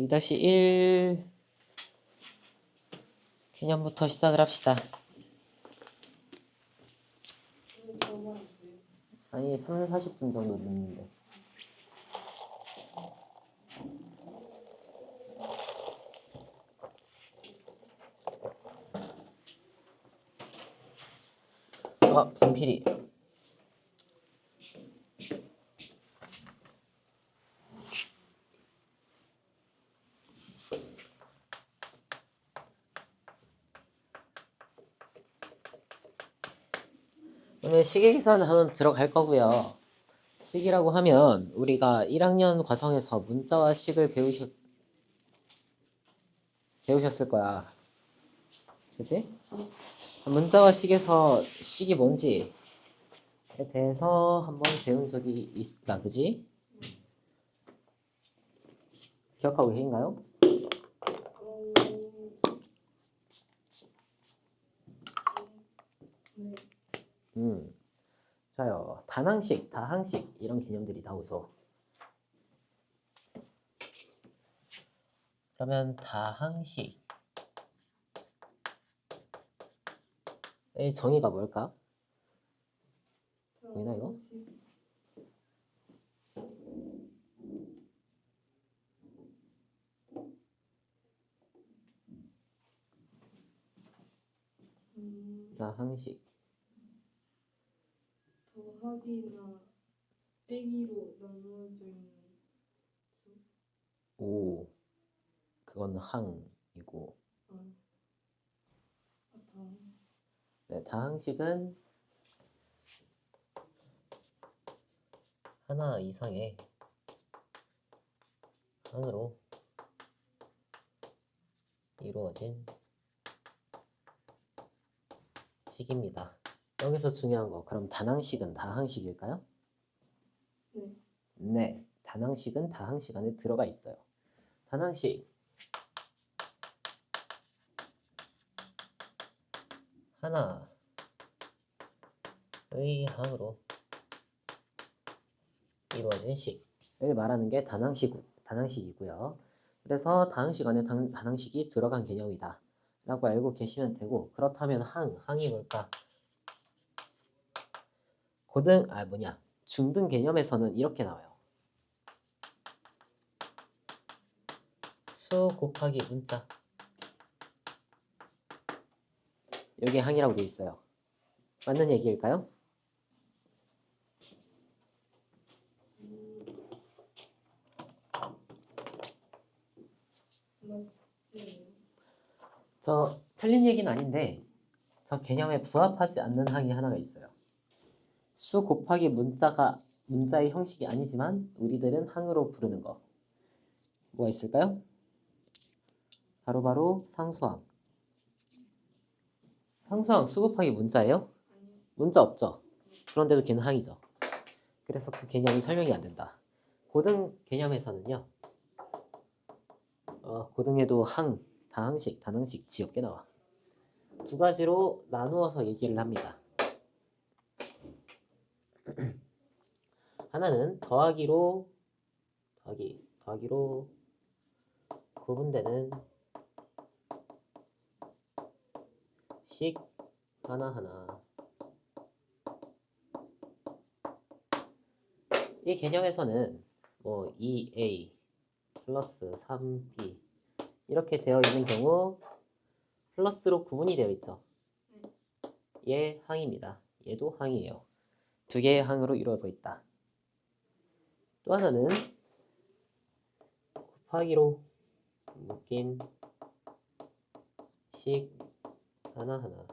2-1 개념부터 시작을 합시다. 아니 30-40분 정도 됐는데. 분필이. 오늘 식의 계산 한번 들어갈 거고요. 식이라고 하면 우리가 1학년 과정에서 문자와 식을 배우셨을 거야. 그치? 문자와 식에서 식이 뭔지에 대해서 한번 배운 적이 있다. 그지? 기억하고 계신가요? 자요. 단항식, 다항식 이런 개념들이 나오죠. 그러면 다항식의 정의가 뭘까? 보이나 이거? 다항식. 더하기나 빼기로 나누어져 있는 수? 오, 그건 항이고. 다항식. 네, 다항식은 하나 이상의 항으로 이루어진 식입니다. 여기서 중요한 거, 그럼 단항식은 다항식일까요? 네. 네, 단항식은 다항식 안에 들어가 있어요. 단항식 하나의 항으로 이루어진 식을 말하는 게 단항식이고요. 그래서 다항식 안에 단항식이 들어간 개념이다 라고 알고 계시면 되고, 그렇다면 항이 뭘까? 중등 개념에서는 이렇게 나와요. 수 곱하기 문자. 여기 항이라고 되어 있어요. 맞는 얘기일까요? 저 틀린 얘기는 아닌데 저 개념에 부합하지 않는 항이 하나가 있어요. 수 곱하기 문자의 형식이 아니지만 우리들은 항으로 부르는 거. 뭐가 있을까요? 바로 상수항. 상수항 수 곱하기 문자예요? 문자 없죠? 그런데도 걔는 항이죠. 그래서 그 개념이 설명이 안 된다. 고등 개념에서는요. 고등에도 다항식, 단항식 지엽게 나와. 두 가지로 나누어서 얘기를 합니다. 하나는 더하기로 구분되는 식 하나하나. 이 개념에서는 뭐 2a 플러스 3b 이렇게 되어 있는 경우 플러스로 구분이 되어 있죠. 얘 항입니다. 얘도 항이에요. 두 개의 항으로 이루어져 있다. 또 하나는 곱하기로 묶인 식 하나하나.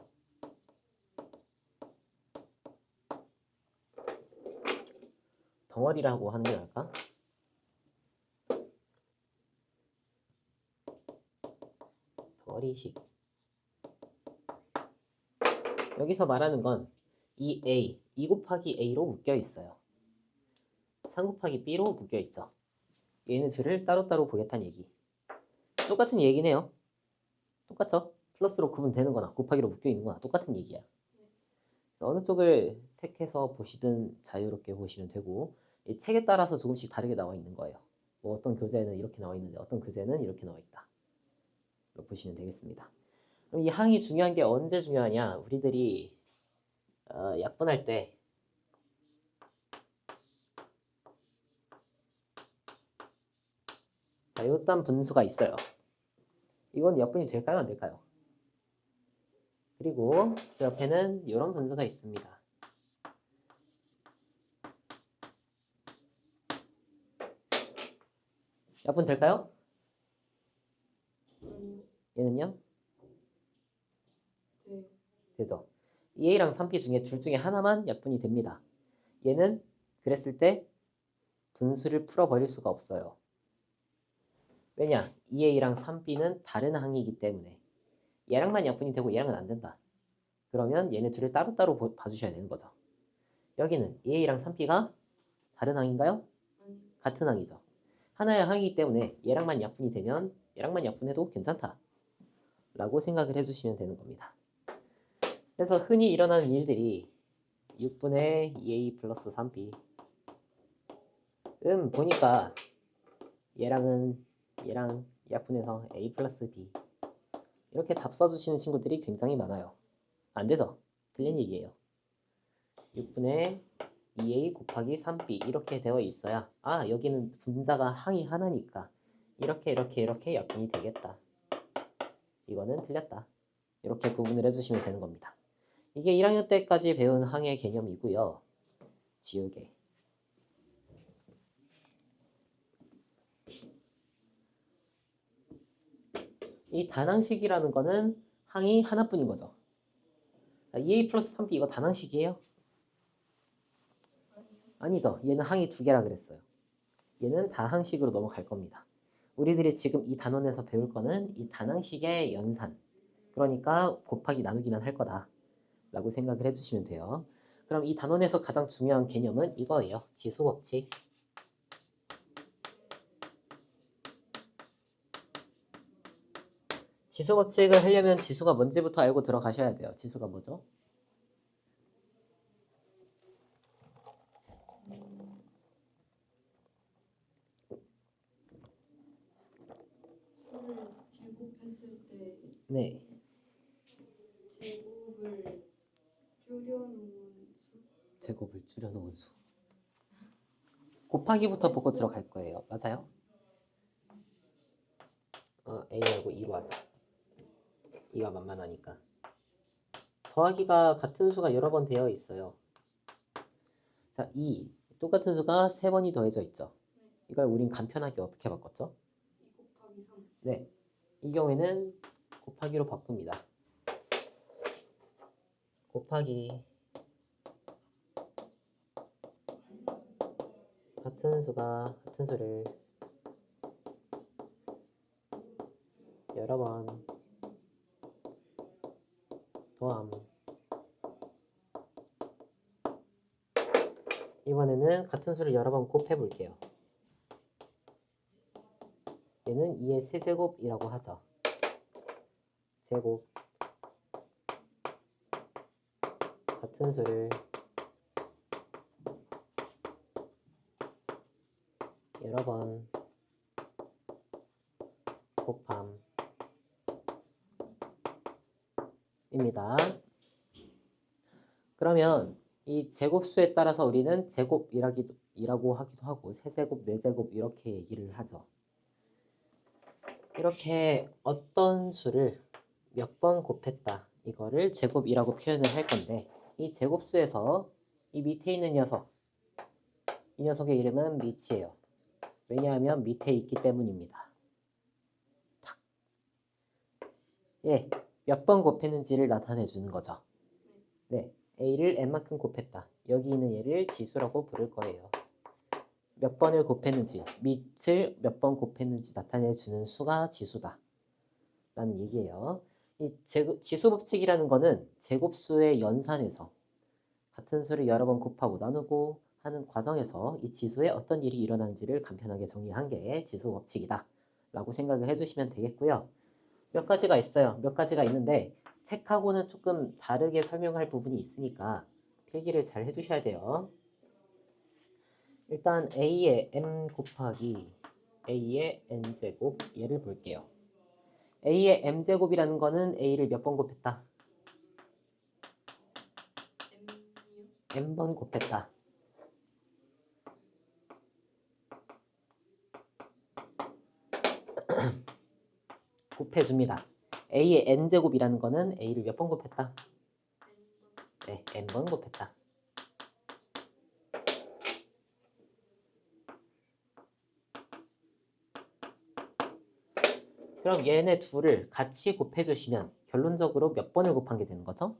덩어리라고 하는 게 나을까? 덩어리식. 여기서 말하는 건 2 곱하기 a로 묶여 있어요. 3 곱하기 b로 묶여 있죠. 얘는 둘을 따로따로 보겠다는 얘기. 똑같은 얘기네요. 똑같죠? 플러스로 구분되는 거나 곱하기로 묶여 있는 거나 똑같은 얘기야. 어느 쪽을 택해서 보시든 자유롭게 보시면 되고, 이 책에 따라서 조금씩 다르게 나와 있는 거예요. 뭐 어떤 교재에는 이렇게 나와 있는데 어떤 교재는 이렇게 나와 있다. 이렇게 보시면 되겠습니다. 그럼 이 항이 중요한 게 언제 중요하냐? 우리들이 약분할 때 자, 요딴 분수가 있어요. 이건 약분이 될까요? 안 될까요? 그리고 그 옆에는 이런 분수가 있습니다. 약분 될까요? 아니요. 얘는요? 돼요. 되죠. 2a랑 3b 중에 둘 중에 하나만 약분이 됩니다. 얘는 그랬을 때 분수를 풀어버릴 수가 없어요. 왜냐? 2a랑 3b는 다른 항이기 때문에 얘랑만 약분이 되고 얘랑은 안 된다. 그러면 얘네 둘을 따로따로 봐주셔야 되는 거죠. 여기는 2a랑 3b가 다른 항인가요? 아니요. 같은 항이죠. 하나의 항이기 때문에 얘랑만 약분이 되면 얘랑만 약분해도 괜찮다. 라고 생각을 해주시면 되는 겁니다. 그래서 흔히 일어나는 일들이 6분의 2a 플러스 3b 보니까 얘랑 약분해서 a 플러스 b 이렇게 답 써주시는 친구들이 굉장히 많아요. 안 되죠? 틀린 얘기예요. 6분의 2a 곱하기 3b 이렇게 되어 있어야 여기는 분자가 항이 하나니까 이렇게 약분이 되겠다. 이거는 틀렸다. 이렇게 구분을 해주시면 되는 겁니다. 이게 1학년 때까지 배운 항의 개념이고요. 지우개. 이 단항식이라는 거는 항이 하나뿐인 거죠. 2a 플러스 3b 이거 단항식이에요? 아니요. 아니죠. 얘는 항이 두 개라 그랬어요. 얘는 다항식으로 넘어갈 겁니다. 우리들이 지금 이 단원에서 배울 거는 이 단항식의 연산. 그러니까 곱하기 나누기만 할 거다. 라고 생각을 해주시면 돼요. 그럼 이 단원에서 가장 중요한 개념은 이거예요. 지수법칙. 지수법칙을 하려면 지수가 뭔지부터 알고 들어가셔야 돼요. 지수가 뭐죠? 수를 제곱했을 때 네. 제곱을 줄여놓은 수. 제곱을 줄여놓은 수. 곱하기부터 보고 들어갈 거예요. 맞아요? A하고 2로 하자. 2가 만만하니까. 더하기가 같은 수가 여러 번 되어 있어요. 자, 2. 똑같은 수가 3번이 더해져 있죠. 이걸 우린 간편하게 어떻게 바꿨죠? 2 곱하기 3. 네. 이 경우에는 곱하기로 바꿉니다. 곱하기 같은 수를 여러 번 더함. 이번에는 같은 수를 여러 번 곱해 볼게요. 얘는 2의 세제곱이라고 하죠. 제곱 같은 수를 여러 번 곱함입니다. 그러면 이 제곱수에 따라서 우리는 제곱이라고 하기도 하고 세제곱, 네제곱 이렇게 얘기를 하죠. 이렇게 어떤 수를 몇 번 곱했다. 이거를 제곱이라고 표현을 할 건데 이 제곱수에서 이 밑에 있는 녀석 이 녀석의 이름은 밑이에요. 왜냐하면 밑에 있기 때문입니다. 예, 몇 번 곱했는지를 나타내 주는 거죠. 네, A를 n만큼 곱했다. 여기 있는 얘를 지수라고 부를 거예요. 몇 번을 곱했는지, 밑을 몇 번 곱했는지 나타내 주는 수가 지수다. 라는 얘기예요. 이 지수 법칙이라는 거는 제곱수의 연산에서 같은 수를 여러 번 곱하고 나누고 하는 과정에서 이 지수에 어떤 일이 일어나는지를 간편하게 정리한 게 지수 법칙이다. 라고 생각을 해주시면 되겠고요. 몇 가지가 있어요. 몇 가지가 있는데 책하고는 조금 다르게 설명할 부분이 있으니까 필기를 잘 해주셔야 돼요. 일단 A의 m 곱하기 a의 n제곱 얘를 볼게요. a의 m제곱이라는 거는 a를 몇 번 곱했다? M이요? n번 곱했다. 곱해줍니다. a의 n제곱이라는 거는 a를 몇 번 곱했다? N번. 네, n번 곱했다. 그럼 얘네 둘을 같이 곱해주시면 결론적으로 몇 번을 곱한 게 되는 거죠?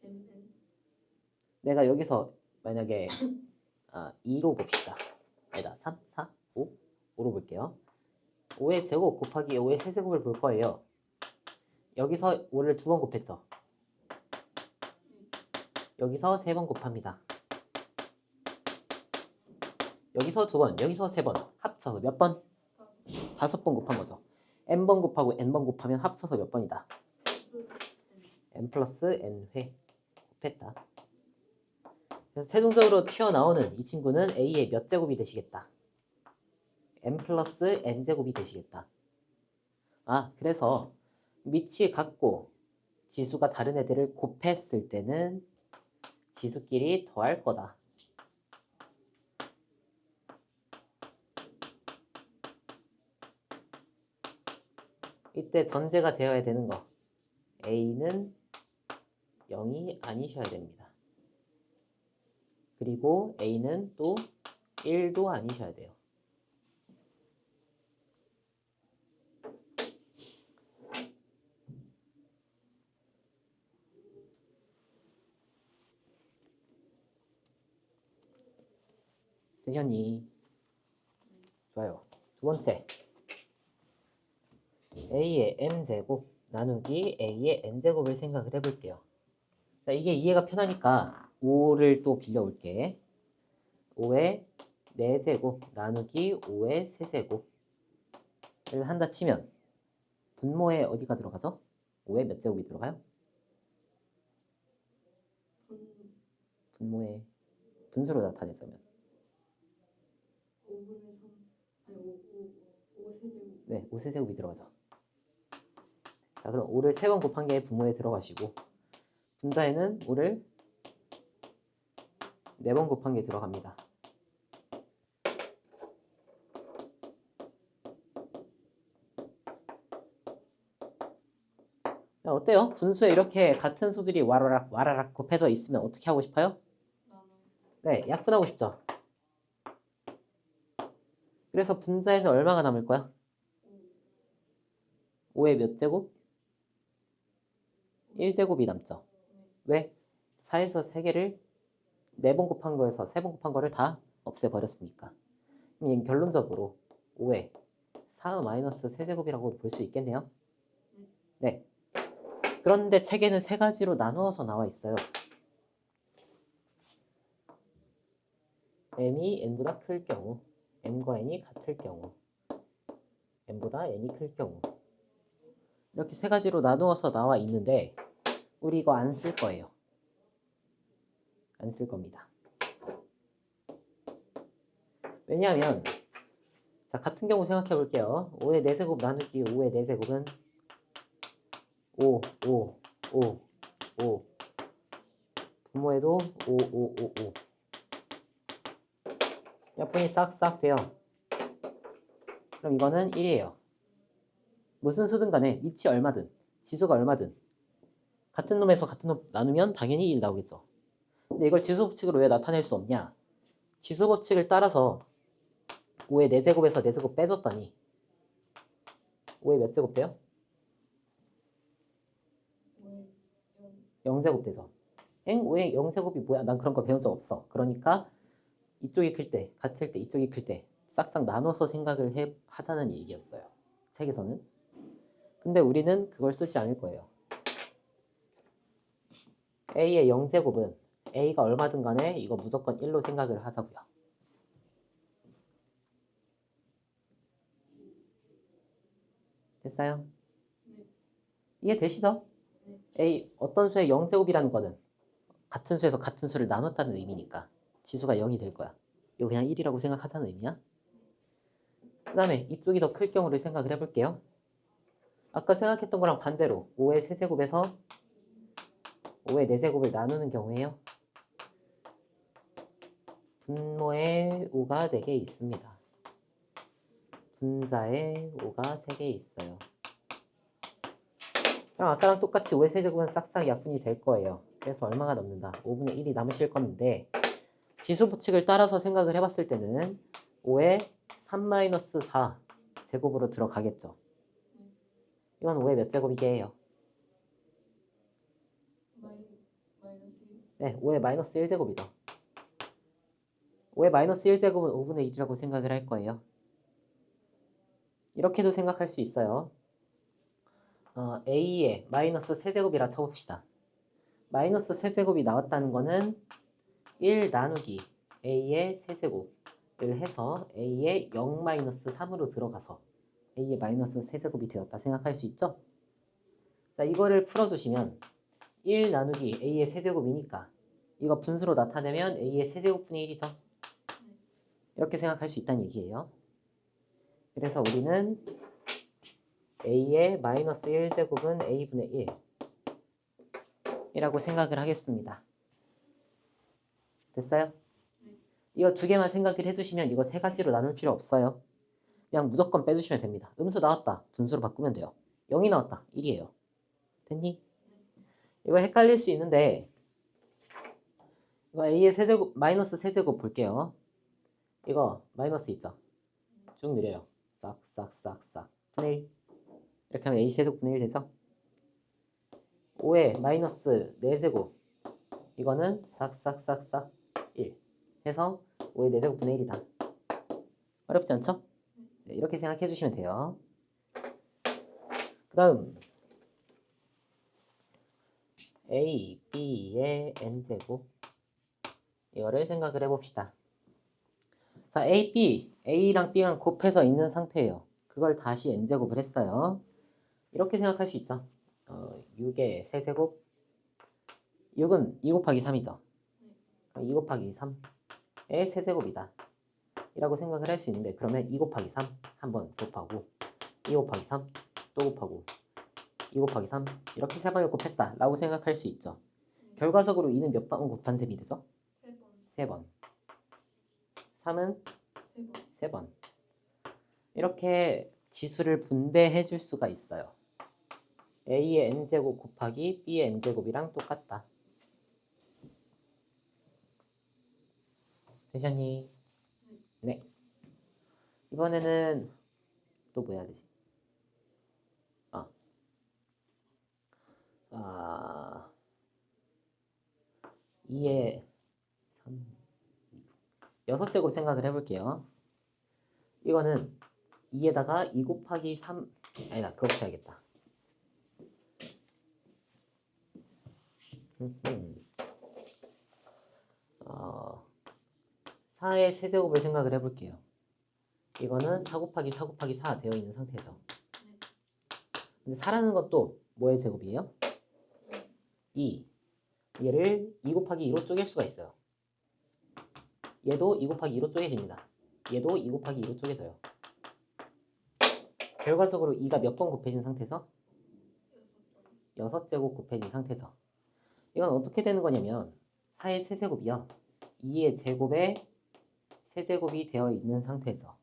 MN. 내가 여기서 만약에 2로 봅시다. 아니다, 3, 4, 5? 5로 볼게요. 5의 제곱 곱하기 5의 세제곱을 볼 거예요. 여기서 5를 2번 곱했죠. 여기서 3번 곱합니다. 여기서 2번, 여기서 3번 합쳐서 몇 번? 다섯. 5번 곱한 거죠. n번 곱하고 n번 곱하면 합쳐서 몇 번이다? N. n 플러스 n회 곱했다. 그래서 최종적으로 튀어나오는 이 친구는 a의 몇 제곱이 되시겠다? n 플러스 n 제곱이 되시겠다. 그래서 밑이 같고 지수가 다른 애들을 곱했을 때는 지수끼리 더할 거다. 이때 전제가 되어야 되는 거. a는 0이 아니셔야 됩니다. 그리고 a는 또 1도 아니셔야 돼요. 되셨니? 좋아요. 두 번째. a의 m제곱 나누기 a의 n제곱을 생각을 해볼게요. 자, 이게 이해가 편하니까 5를 또 빌려올게. 5의 4제곱 나누기 5의 세제곱을 한다 치면 분모에 어디가 들어가죠? 5의 몇 제곱이 들어가요? 분모에 분수로 나타냈으면 5분의 3. 아니 5 세제곱. 네, 5 세제곱이 들어가죠. 자, 그럼 5를 3번 곱한 게 분모에 들어가시고 분자에는 5를 4번 곱한 게 들어갑니다. 자, 어때요? 분수에 이렇게 같은 수들이 와라락 와라락 곱해져 있으면 어떻게 하고 싶어요? 나눠. 네, 약분하고 싶죠. 그래서 분자에는 얼마가 남을 거야? 5의 몇 제곱? 1제곱이 남죠. 왜? 4에서 3개를 4번 곱한 거에서 3번 곱한 거를 다 없애버렸으니까. 그럼 얘는 결론적으로 5의 4 마이너스 세제곱이라고 볼 수 있겠네요. 네. 그런데 책에는 세 가지로 나누어서 나와 있어요. m이 n보다 클 경우, m과 n이 같을 경우, m보다 n이 클 경우. 이렇게 세 가지로 나누어서 나와 있는데 우리 이거 안 쓸 거예요. 안 쓸 겁니다. 왜냐하면 자, 같은 경우 생각해 볼게요. 5의 4제곱 나누기 5의 4제곱은 5, 5, 5, 5. 분모에도 5, 5, 5, 5. 약분이 싹싹 돼요. 그럼 이거는 1이에요. 무슨 수든 간에 밑이 얼마든 지수가 얼마든 같은 놈에서 같은 놈 나누면 당연히 1 나오겠죠. 근데 이걸 지수 법칙으로 왜 나타낼 수 없냐? 지수 법칙을 따라서 5의 4제곱에서 4제곱 빼줬더니 5의 몇 제곱 돼요? 0제곱 되죠. 5의 0제곱이 뭐야? 난 그런 거 배운 적 없어. 그러니까 이쪽이 클 때, 같을 때, 이쪽이 클 때 싹싹 나눠서 생각을 하자는 얘기였어요. 책에서는. 근데 우리는 그걸 쓰지 않을 거예요. a의 0제곱은 a가 얼마든 간에 이거 무조건 1로 생각을 하자고요. 됐어요? 네. 이해되시죠? 네. a 어떤 수의 0제곱이라는 거는 같은 수에서 같은 수를 나눴다는 의미니까 지수가 0이 될 거야. 이거 그냥 1이라고 생각하자는 의미야. 그 다음에 이쪽이 더 클 경우를 생각을 해볼게요. 아까 생각했던 거랑 반대로 5의 세제곱에서 5의 4제곱을 나누는 경우에요. 분모에 5가 4개 있습니다. 분자에 5가 3개 있어요. 그럼 아까랑 똑같이 5의 세제곱은 싹싹 약분이 될 거예요. 그래서 얼마가 남는다? 5분의 1이 남으실 건데 지수 법칙을 따라서 생각을 해봤을 때는 5의 3-4 제곱으로 들어가겠죠. 이건 5의 몇 제곱이게요? 마이너스 1. 네, 5의 마이너스 1제곱이죠. 5의 마이너스 1제곱은 5분의 1이라고 생각을 할 거예요. 이렇게도 생각할 수 있어요. A의 마이너스 세제곱이라 쳐봅시다. 마이너스 세제곱이 나왔다는 거는 1 나누기 A의 세제곱을 해서 A의 0-3으로 들어가서 A의 마이너스 세제곱이 되었다 생각할 수 있죠? 자, 이거를 풀어주시면 1 나누기 A의 세제곱이니까 이거 분수로 나타내면 A의 세제곱분의 1이죠. 이렇게 생각할 수 있다는 얘기예요. 그래서 우리는 A의 마이너스 1제곱은 A분의 1 이라고 생각을 하겠습니다. 됐어요? 이거 두 개만 생각을 해주시면 이거 세 가지로 나눌 필요 없어요. 그냥 무조건 빼주시면 됩니다. 음수 나왔다. 분수로 바꾸면 돼요. 0이 나왔다. 1이에요. 됐니? 이거 헷갈릴 수 있는데 이거 A의 세제곱, 마이너스 세제곱 볼게요. 이거 마이너스 있죠? 쭉 느려요. 싹싹싹싹 분의 1 이렇게 하면 A 세제곱 분의 1 되죠? 5의 마이너스 4제곱 이거는 싹싹싹싹 1 해서 5의 4제곱 분의 1이다. 어렵지 않죠? 네, 이렇게 생각해 주시면 돼요. 그 다음 A, B의 N제곱 이거를 생각을 해봅시다. 자, A, B, A랑 B랑 곱해서 있는 상태예요. 그걸 다시 N제곱을 했어요. 이렇게 생각할 수 있죠. 6의 세제곱 6은 2 곱하기 3이죠. 2 곱하기 3의 세제곱이다. 이라고 생각을 할 수 있는데 그러면 2 곱하기 3 한번 곱하고 2 곱하기 3 또 곱하고 2 곱하기 3 이렇게 세 번을 곱했다 라고 생각할 수 있죠. 결과적으로 2는 몇 번 곱한 셈이 되죠? 3번. 3은 3번. 이렇게 지수를 분배해 줄 수가 있어요. A의 N제곱 곱하기 B의 N제곱이랑 똑같다. 되셨니? 네. 이번에는 또 뭐 해야 되지? 2의 3, 6제곱 생각을 해볼게요. 이거는 2에다가 2 곱하기 3 아니다 그거부터 해야겠다. 4의 세제곱을 생각을 해볼게요. 이거는 4 곱하기 4 곱하기 4 되어 있는 상태죠. 근데 4라는 것도 뭐의 제곱이에요? 2. 얘를 2 곱하기 2로 쪼갤 수가 있어요. 얘도 2 곱하기 2로 쪼개집니다. 얘도 2 곱하기 2로 쪼개져요. 결과적으로 2가 몇 번 곱해진 상태죠? 6제곱 곱해진 상태죠. 이건 어떻게 되는 거냐면 4의 세제곱이요. 2의 제곱에 세제곱이 되어 있는 상태죠.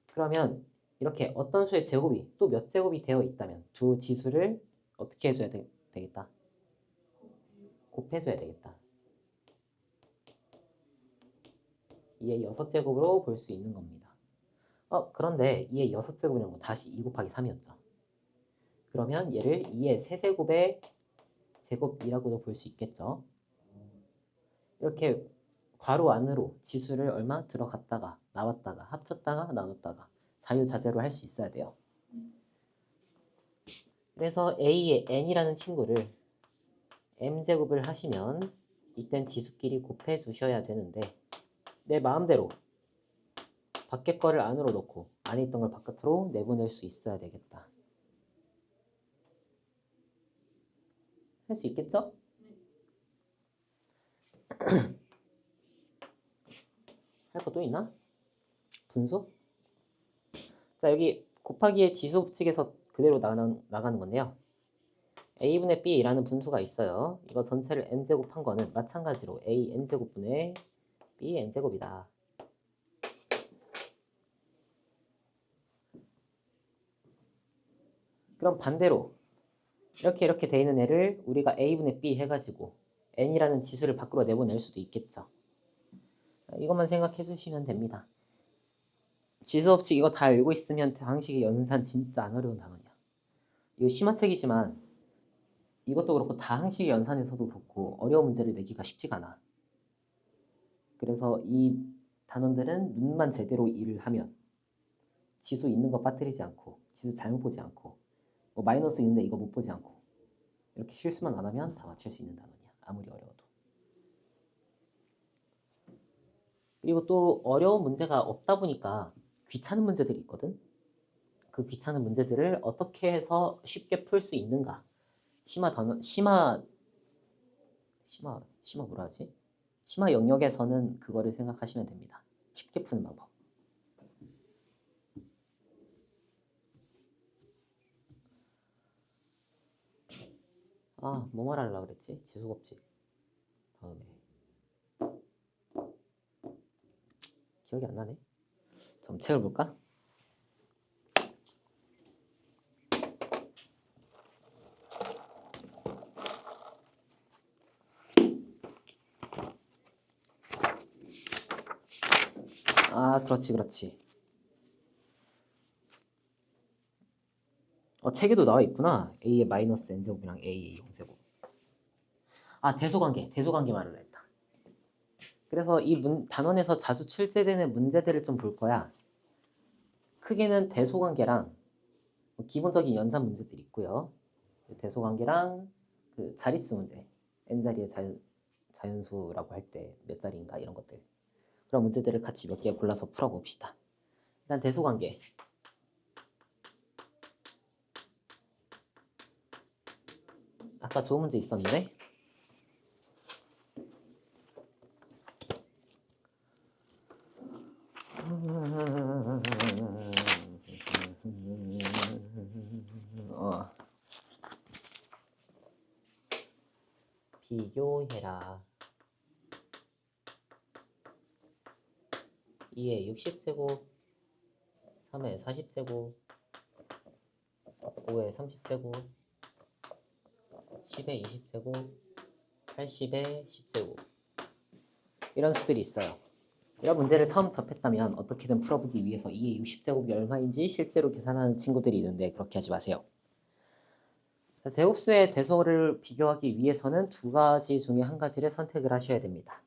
그러면 이렇게 어떤 수의 제곱이 또 몇 제곱이 되어 있다면 두 지수를 어떻게 해줘야 되겠다? 곱해줘야 되겠다. 2의 6제곱으로 볼 수 있는 겁니다. 그런데 2의 6제곱이라는 건 다시 2 곱하기 3이었죠. 그러면 얘를 2의 세제곱의 제곱이라고도 볼 수 있겠죠. 이렇게 괄호 안으로 지수를 얼마 들어갔다가 나왔다가 합쳤다가 나눴다가 자유자재로 할 수 있어야 돼요. 그래서 A의 N이라는 친구를 M제곱을 하시면 이땐 지수끼리 곱해 주셔야 되는데 내 마음대로 밖에 거를 안으로 넣고 안에 있던 걸 바깥으로 내보낼 수 있어야 되겠다. 할 수 있겠죠? 뭐 또 있나? 분수? 자, 여기 곱하기의 지수 법칙에서 그대로 나가는 건데요. a분의 b라는 분수가 있어요. 이거 전체를 n제곱 한 거는 마찬가지로 a n제곱분의 b n제곱이다. 그럼 반대로 이렇게 돼 있는 애를 우리가 a분의 b 해가지고 n이라는 지수를 밖으로 내보낼 수도 있겠죠. 이것만 생각해 주시면 됩니다. 지수 법칙 이거 다 알고 있으면 방식의 연산 진짜 안 어려운 단어냐. 이거 심화책이지만 이것도 그렇고 다항식의 연산에서도 그렇고 어려운 문제를 내기가 쉽지가 않아. 그래서 이 단원들은 눈만 제대로 일을 하면 지수 있는 거 빠뜨리지 않고 지수 잘못 보지 않고 뭐 마이너스 있는데 이거 못 보지 않고 이렇게 실수만 안 하면 다 맞출 수 있는 단원이야. 아무리 어려워도. 그리고 또 어려운 문제가 없다 보니까 귀찮은 문제들이 있거든. 그 귀찮은 문제들을 어떻게 해서 쉽게 풀 수 있는가. 심화 뭐라 하지? 심화 영역에서는 그거를 생각하시면 됩니다. 쉽게 푸는 방법. 뭐 말하려고 그랬지? 지수 법칙. 다음에. 기억이 안 나네. 좀 책을 볼까? 그렇지. 책에도 나와 있구나. a의 마이너스 n제곱이랑 a의 0제곱. 대소관계 말을 했다. 그래서 이 단원에서 자주 출제되는 문제들을 좀 볼 거야. 크게는 대소관계랑 기본적인 연산 문제들이 있고요. 대소관계랑 그 자릿수 문제, n자리의 자연수라고 할 때 몇 자리인가 이런 것들. 그런 문제들을 같이 몇 개 골라서 풀어봅시다. 일단 대소관계. 아까 좋은 문제 있었는데 비교해라. 2의 60제곱, 3의 40제곱, 5의 30제곱, 10의 20제곱, 80의 10제곱. 이런 수들이 있어요. 이런 문제를 처음 접했다면 어떻게든 풀어보기 위해서 2의 60제곱이 얼마인지 실제로 계산하는 친구들이 있는데 그렇게 하지 마세요. 제곱수의 대소를 비교하기 위해서는 두 가지 중에 한 가지를 선택을 하셔야 됩니다.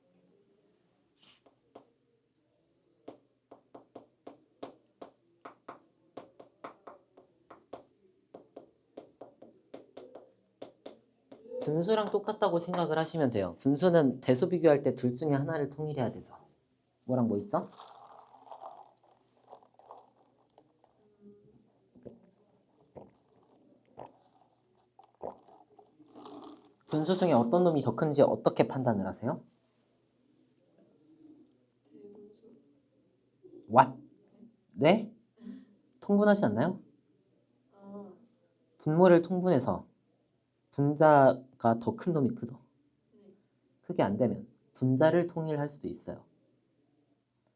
분수랑 똑같다고 생각을 하시면 돼요. 분수는 대소 비교할 때 둘 중에 하나를 통일해야 되죠. 뭐랑 뭐 있죠? 분수 중에 어떤 놈이 더 큰지 어떻게 판단을 하세요? 대분수. What? 네? 통분하지 않나요? 아, 분모를 통분해서 분자가 더 큰 놈이 크죠. 네. 크게 안 되면 분자를 통일할 수도 있어요.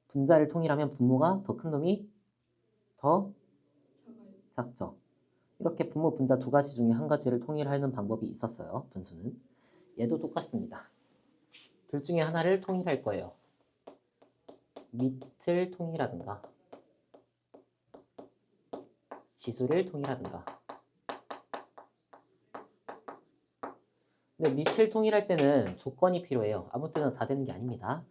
분자를 통일하면 분모가 더 큰 놈이 더 작아요. 작죠. 이렇게 분모, 분자 두 가지 중에 한 가지를 통일하는 방법이 있었어요. 분수는. 얘도 똑같습니다. 둘 중에 하나를 통일할 거예요. 밑을 통일하든가 지수를 통일하든가. 근데 밑을 통일할 때는 조건이 필요해요. 아무 때나 다 되는 게 아닙니다.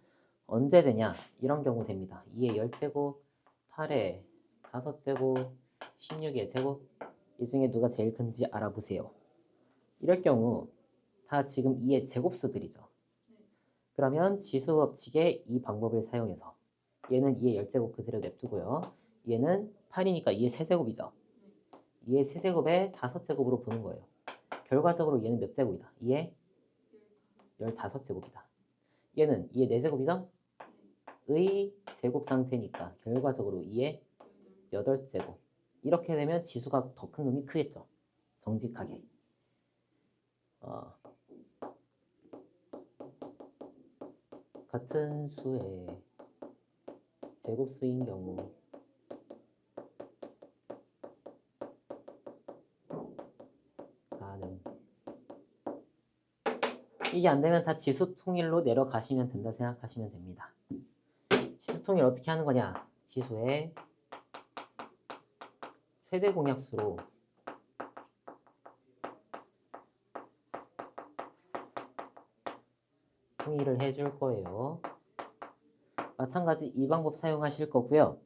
언제 되냐? 이런 경우 됩니다. 2의 10제곱, 8의 5제곱, 16의 제곱. 이 중에 누가 제일 큰지 알아보세요. 이럴 경우 다 지금 2의 제곱수들이죠. 네. 그러면 지수 법칙의 이 방법을 사용해서 얘는 2의 10제곱 그대로 냅두고요. 얘는 8이니까 2의 세제곱이죠. 2의 세제곱에 5제곱으로 보는 거예요. 결과적으로 얘는 몇 제곱이다? 2의 15제곱이다. 얘는 2의 4제곱이죠? 제곱 상태니까 결과적으로 2의 8제곱. 이렇게 되면 지수가 더 큰 놈이 크겠죠. 정직하게. 같은 수의 제곱수인 경우 가능. 이게 안 되면 다 지수 통일로 내려가시면 된다 생각하시면 됩니다. 지수 통일 어떻게 하는 거냐? 지수의 최대 공약수로 통일을 해줄 거예요. 마찬가지 이 방법 사용하실 거고요.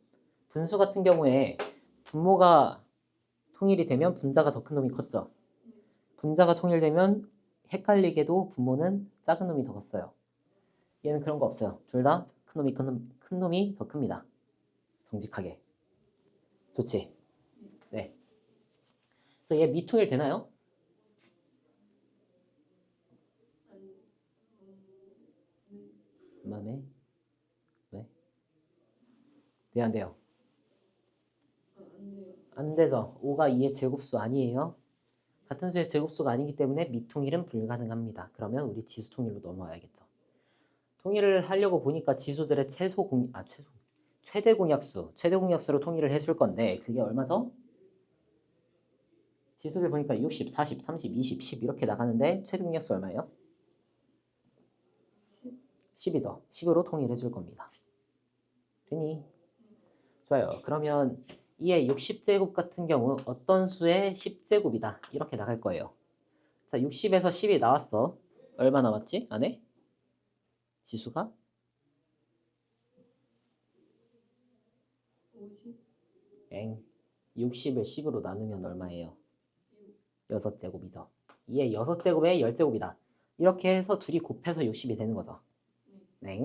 분수 같은 경우에 분모가 통일이 되면 분자가 더 큰 놈이 컸죠. 분자가 통일되면 헷갈리게도 분모는 작은 놈이 더 컸어요. 얘는 그런 거 없어요. 둘 다 큰 놈이 더 큽니다. 정직하게. 좋지? 네. 그래서 얘 미통일 되나요? 맘에? 왜? 네, 안 돼요. 안 돼요. 안 되죠. 5가 2의 제곱수 아니에요. 같은 수의 제곱수가 아니기 때문에 미통일은 불가능합니다. 그러면 우리 지수 통일로 넘어가야겠죠. 통일을 하려고 보니까 지수들의 최대 공약수로 통일을 해줄 건데 그게 얼마죠? 지수를 보니까 60, 40, 30, 20, 10 이렇게 나가는데 최대 공약수 얼마예요? 10이죠. 10으로 통일해 줄 겁니다. 되니? 좋아요. 그러면 이의 60제곱 같은 경우 어떤 수의 10제곱이다. 이렇게 나갈 거예요. 자, 60에서 10이 나왔어. 얼마 남았지? 안에? 지수가? 50, 60을 10으로 나누면 얼마예요? 6제곱이죠. 이의 6제곱에 10제곱이다. 이렇게 해서 둘이 곱해서 60이 되는 거죠. 네.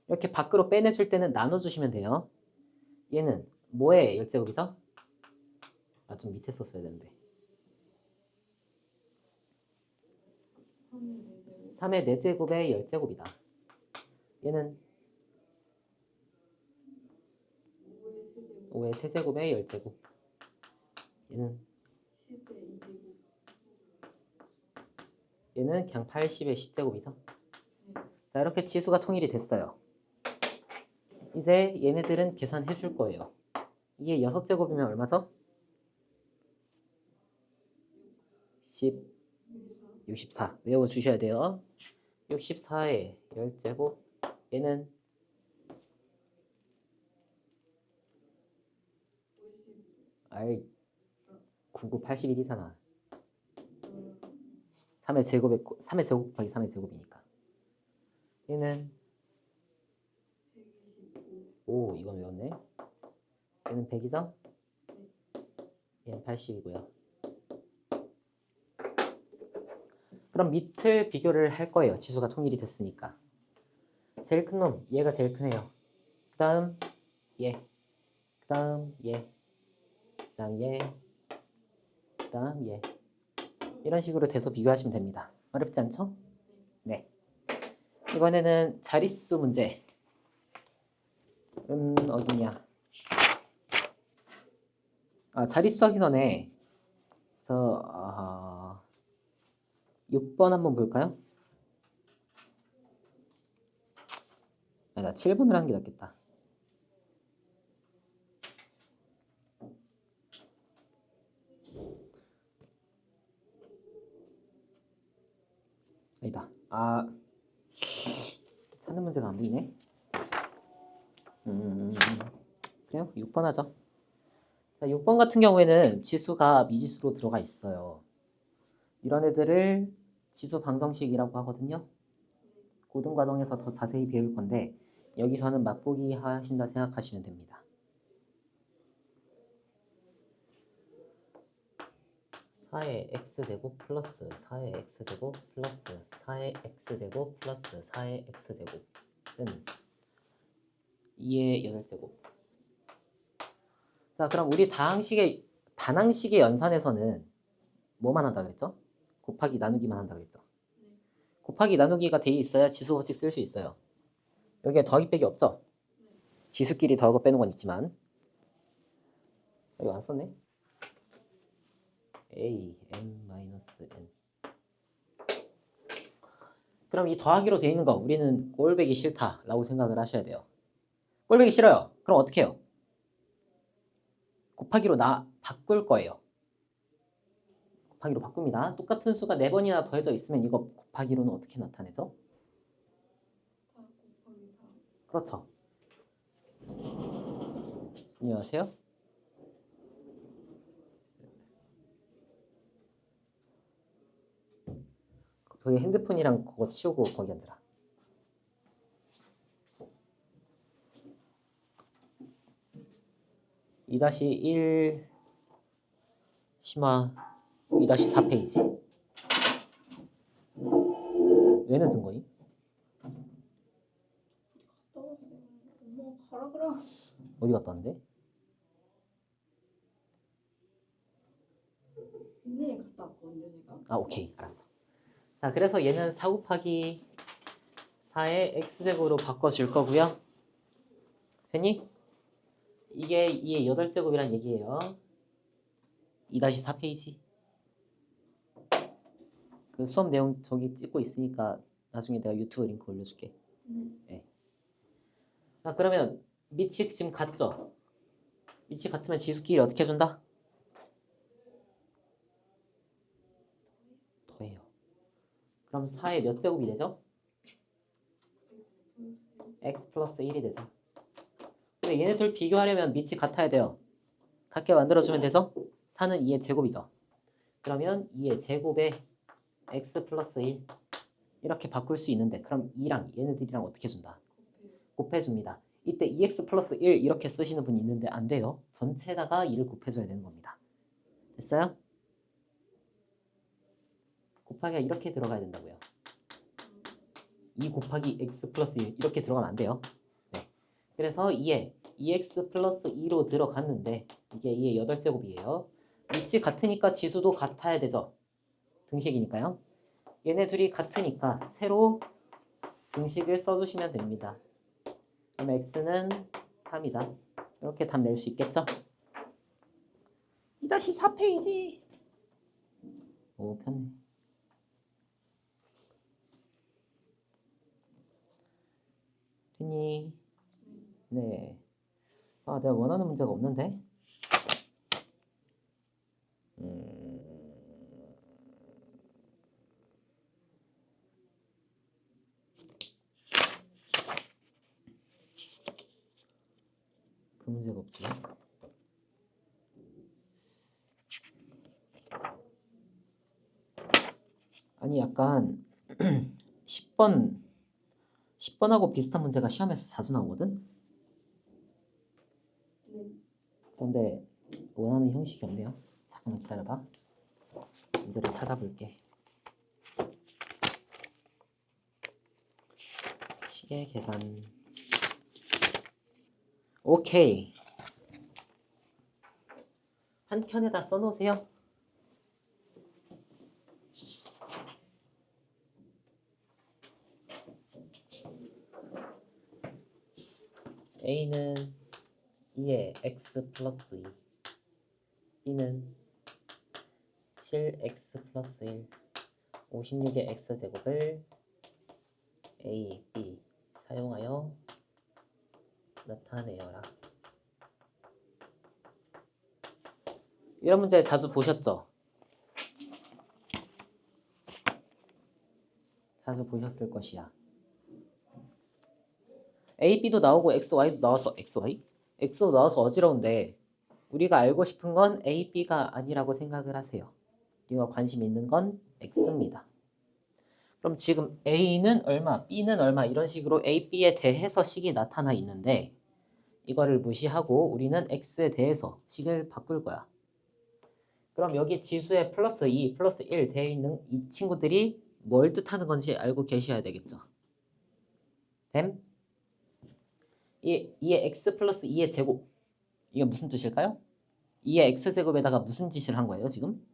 이렇게 밖으로 빼내줄 때는 나눠주시면 돼요. 얘는 뭐의 10제곱이죠? 좀 밑에 썼어야 되는데. 3의 4제곱. 3의 4제곱의 10제곱이다. 얘는 5의 3제곱. 5의 3제곱의 10제곱. 얘는 10의 2제곱. 얘는 그냥 80의 10제곱이죠. 네. 자, 이렇게 지수가 통일이 됐어요. 이제 얘네들은 계산해 줄 거예요. 이게 6제곱이면 얼마죠? 64. 외워주셔야 돼요. 64의 10제곱. 얘는 99, 81이잖아. 3의 제곱 곱하기 3의 제곱이니까. 얘는 125. 이건 외웠네. 얘는 100이죠? 얘는 80이고요. 그럼 밑을 비교를 할 거예요. 지수가 통일이 됐으니까. 제일 큰 놈, 얘가 제일 크네요. 그 다음 얘, 그 다음 얘, 그 다음 얘, 그 다음 얘. 이런 식으로 돼서 비교하시면 됩니다. 어렵지 않죠? 네. 이번에는 자릿수 문제. 어디냐? 자릿수 하기 전에 6번 한번 볼까요? 나 7번을 하는 게 낫겠다. 아니다. 찾는 문제가 안 보이네. 그래요? 6번 하죠. 자, 6번 같은 경우에는 지수가 미지수로 들어가 있어요. 이런 애들을 지수 방정식이라고 하거든요. 고등과정에서 더 자세히 배울 건데 여기서는 맛보기 하신다 생각하시면 됩니다. (4의 x제곱) 플러스 (4의 x제곱) 플러스 (4의 x제곱) 플러스 (4의 x제곱은 2의 8제곱. 자, 그럼 우리 다항식의 연산에서는 뭐만 한다 그랬죠? 곱하기 나누기만 한다 그랬죠? 곱하기 나누기가 돼 있어야 지수 법칙 쓸 수 있어요. 여기에 더하기 빼기 없죠? 지수끼리 더하고 빼는 건 있지만 여기 안 썼네. a n-n. 그럼 이 더하기로 되어 있는 거 우리는 꼴배기 싫다라고 생각을 하셔야 돼요. 꼴배기 싫어요. 그럼 어떻게 해요? 곱하기로 바꿀 거예요. 곱하기로 바꿉니다. 똑같은 수가 4번이나 더해져 있으면 이거 곱하기로는 어떻게 나타내죠? 4 곱하기 4. 그렇죠. 안녕하세요. 저희 핸드폰이랑 그거 치우고 거기 앉으라. (2-1) 심화 2-4페이지. 왜 늦은 거임? 갔다 왔어요. 엄마가 가라 그래. 어디 갔다 왔는데? 빈내에 갔다 왔거든요, 제가. 아, 오케이. 알았어. 자, 그래서 얘는 4 곱하기 4의 x제곱으로 바꿔줄 거고요. 됐니? 이게 2의 8제곱이란 얘기예요. 2-4페이지. 그 수업 내용 저기 찍고 있으니까 나중에 내가 유튜브 링크 올려줄게. 네. 자, 그러면 밑이 지금 같죠? 밑이 같으면 지수끼리 어떻게 해준다? 더해요. 그럼 4의 몇 제곱이 되죠? x 플러스 1이 되죠. 근데 얘네 둘 비교하려면 밑이 같아야 돼요. 같게 만들어주면 돼서 4는 2의 제곱이죠. 그러면 2의 제곱에 x 플러스 1 이렇게 바꿀 수 있는데 그럼 2랑 얘네들이랑 어떻게 해준다? 곱해줍니다. 이때 2x 플러스 1 이렇게 쓰시는 분이 있는데 안 돼요. 전체에다가 2를 곱해줘야 되는 겁니다. 됐어요? 곱하기가 이렇게 들어가야 된다고요. 2 곱하기 x 플러스 1 이렇게 들어가면 안 돼요. 네. 그래서 2에 2x 플러스 2로 들어갔는데 이게 2의 8제곱이에요. 위치 같으니까 지수도 같아야 되죠. 등식이니까요. 얘네 둘이 같으니까 새로 등식을 써주시면 됩니다. 그럼 x는 3이다. 이렇게 답 낼 수 있겠죠? 2-4페이지. 오, 편해. 됐니? 네. 아, 내가 원하는 문제가 없는데? 그 문제가 없지. 아니, 약간 10번하고 비슷한 문제가 시험에서 자주 나오거든? 그런데 원하는 형식이 없네요. 잠깐만 기다려봐. 문제를 찾아볼게. 시계 계산. 오케이. 한 켠에다 써놓으세요. A는 2의 x 플러스 2, B는 7x 플러스 1, 56의 x제곱을 A, B 사용하여 나타내어라. 이런 문제 자주 보셨죠? 자주 보셨을 것이야. A, B도 나오고 X, Y도 나와서 X도 나와서 어지러운데 우리가 알고 싶은 건 A, B가 아니라고 생각을 하세요. 우리가 관심 있는 건 X입니다. 그럼 지금 A는 얼마, B는 얼마 이런 식으로 A, B에 대해서 식이 나타나 있는데 이거를 무시하고 우리는 X에 대해서 식을 바꿀 거야. 그럼 여기 지수에 플러스 2, 플러스 1 되어 있는 이 친구들이 뭘 뜻하는 건지 알고 계셔야 되겠죠. 됨? 2의 x 플러스 2의 제곱. 이게 무슨 뜻일까요? 2의 x제곱에다가 무슨 짓을 한 거예요, 지금?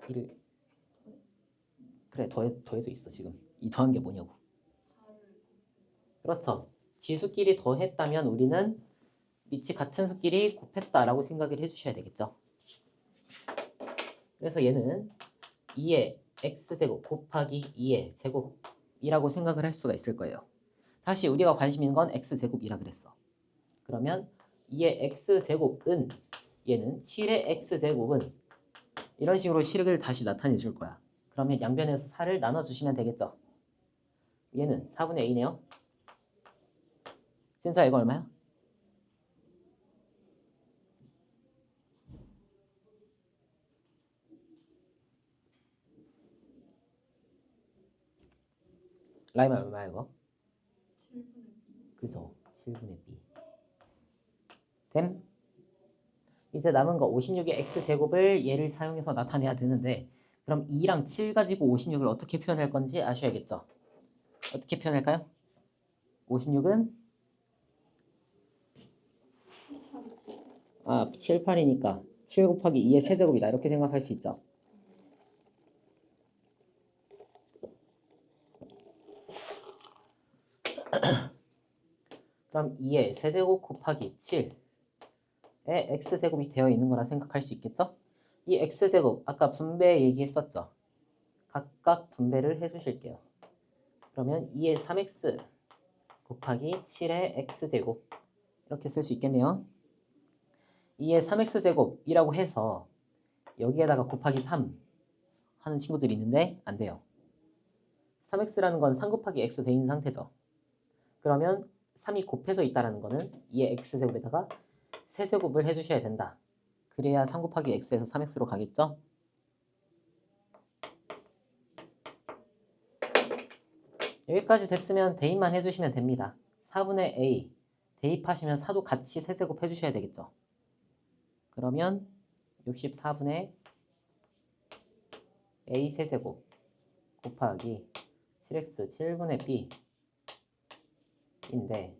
1. 그래, 더해도 있어 지금. 이 더한 게 뭐냐고. 4를 그렇죠. 지수끼리 더했다면 우리는 밑이 같은 수끼리 곱했다라고 생각을 해주셔야 되겠죠. 그래서 얘는 2의 x제곱 곱하기 2의 제곱이라고 생각을 할 수가 있을 거예요. 다시 우리가 관심 있는 건 x제곱이라 그랬어. 그러면 2의 x제곱은 얘는 7의 x제곱은 이런 식으로 식을 다시 나타내 줄 거야. 그러면 양변에서 4를 나눠주시면 되겠죠. 얘는 4분의 a네요. 진수야 이거 얼마야? 라임아 얼마야 이거? 7분의 B. 그죠? 7분의 b. 됨? 이제 남은 거 56의 x제곱을 얘를 사용해서 나타내야 되는데 그럼 2랑 7 가지고 56을 어떻게 표현할 건지 아셔야겠죠? 어떻게 표현할까요? 56은 7, 8이니까 7 곱하기 2의 세제곱이다 이렇게 생각할 수 있죠. 그럼 2의 세제곱 곱하기 7의 x제곱이 되어 있는 거라 생각할 수 있겠죠? 이 x제곱 아까 분배 얘기했었죠? 각각 분배를 해주실게요. 그러면 2의 3x 곱하기 7의 x제곱 이렇게 쓸 수 있겠네요. 2의 3x제곱이라고 해서 여기에다가 곱하기 3 하는 친구들이 있는데 안 돼요. 3x라는 건 3 곱하기 x 돼 있는 상태죠. 그러면 3이 곱해져 있다는 거는 2의 x제곱에다가 세제곱을 해주셔야 된다. 그래야 3 곱하기 x에서 3x로 가겠죠? 여기까지 됐으면 대입만 해주시면 됩니다. 4분의 a 대입하시면 4도 같이 세제곱 해주셔야 되겠죠. 그러면 64분의 a 세제곱 곱하기 7x 7분의 b 인데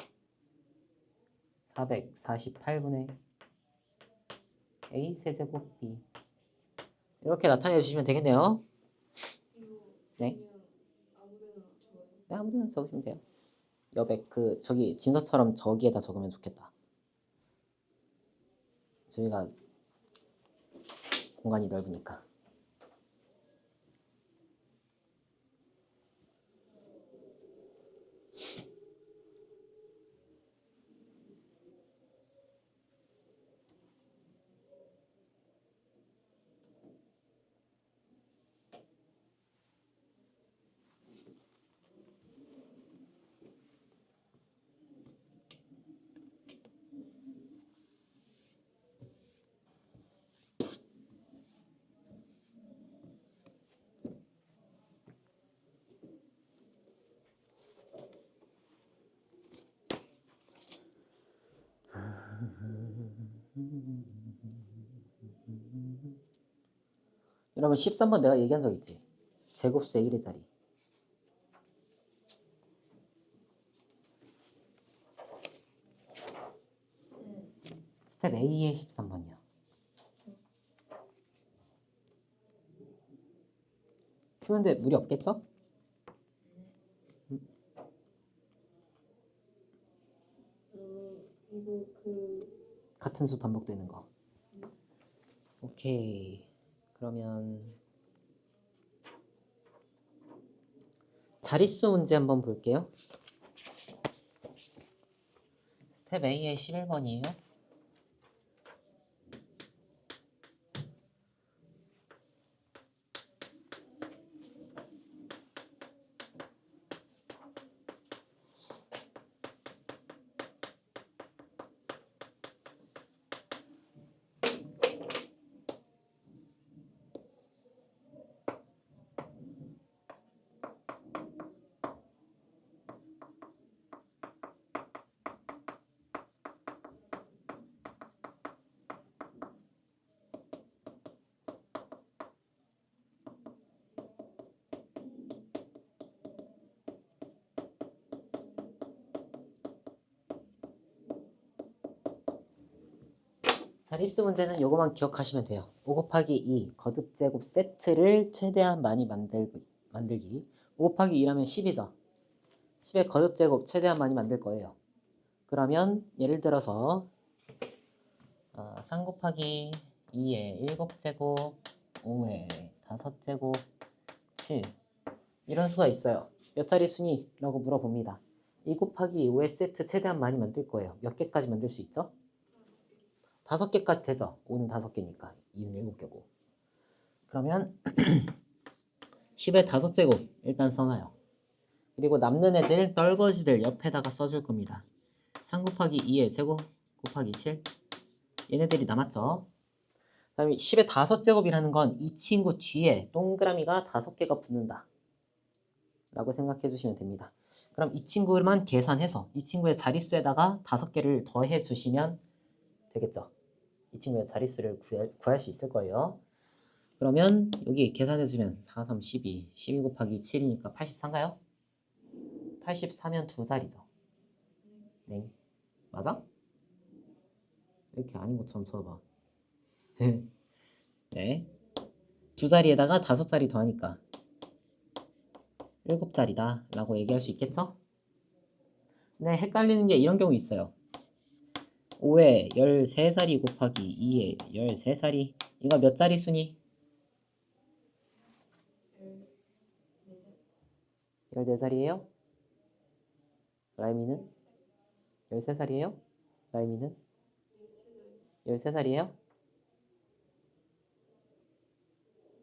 448분의 a 세제곱 b 이렇게 나타내 주시면 되겠네요. 이거 네. 그냥 아무데나 적어요. 네, 아무데나 적으시면 돼요. 여백 저기 진서처럼 저기에다 적으면 좋겠다. 저희가 공간이 넓으니까. 여러분 13번 내가 얘기한 적 있지? 제곱수 A의 자리. 스텝 A의 13번이야. 푸는데 무리 없겠죠? 이거 같은 수 반복되는 거. 오케이. 그러면 자릿수 문제 한번 볼게요. 스텝 A의 11번이에요. 자릿수 문제는 요거만 기억하시면 돼요. 5 곱하기 2 거듭제곱 세트를 최대한 많이 만들기. 만들기. 5 곱하기 2라면 10이죠. 10의 거듭제곱 최대한 많이 만들 거예요. 그러면 예를 들어서 3 곱하기 2의 7제곱 5의 5제곱 7 이런 수가 있어요. 몇 자리 순위? 라고 물어봅니다. 2 곱하기 5의 세트 최대한 많이 만들 거예요. 몇 개까지 만들 수 있죠? 5개까지 되죠. 5는 5개니까 2는 7개고. 그러면 10의 5제곱 일단 써놔요. 그리고 남는 애들 떨거지들 옆에다가 써줄 겁니다. 3 곱하기 2의 제곱 곱하기 7 얘네들이 남았죠. 그 다음에 10의 5제곱이라는 건 이 친구 뒤에 동그라미가 5개가 붙는다 라고 생각해 주시면 됩니다. 그럼 이 친구만 계산해서 이 친구의 자릿수에다가 5개를 더해 주시면 되겠죠. 이 친구의 자릿수를 구할 수 있을 거예요. 그러면 여기 계산해 주면 4, 3, 12 12 곱하기 7이니까 83가요? 84면 2자리죠. 네. 맞아? 이렇게 아닌 것처럼 써봐. 네. 2자리에다가 5자리 더하니까 7자리다 라고 얘기할 수 있겠죠? 네, 헷갈리는 게 이런 경우 있어요. 5에 13자리 곱하기 2에 13자리 이거 몇 자리 순위? 14자리예요? 라임이는? 13살이에요? 라임이는? 13살이에요?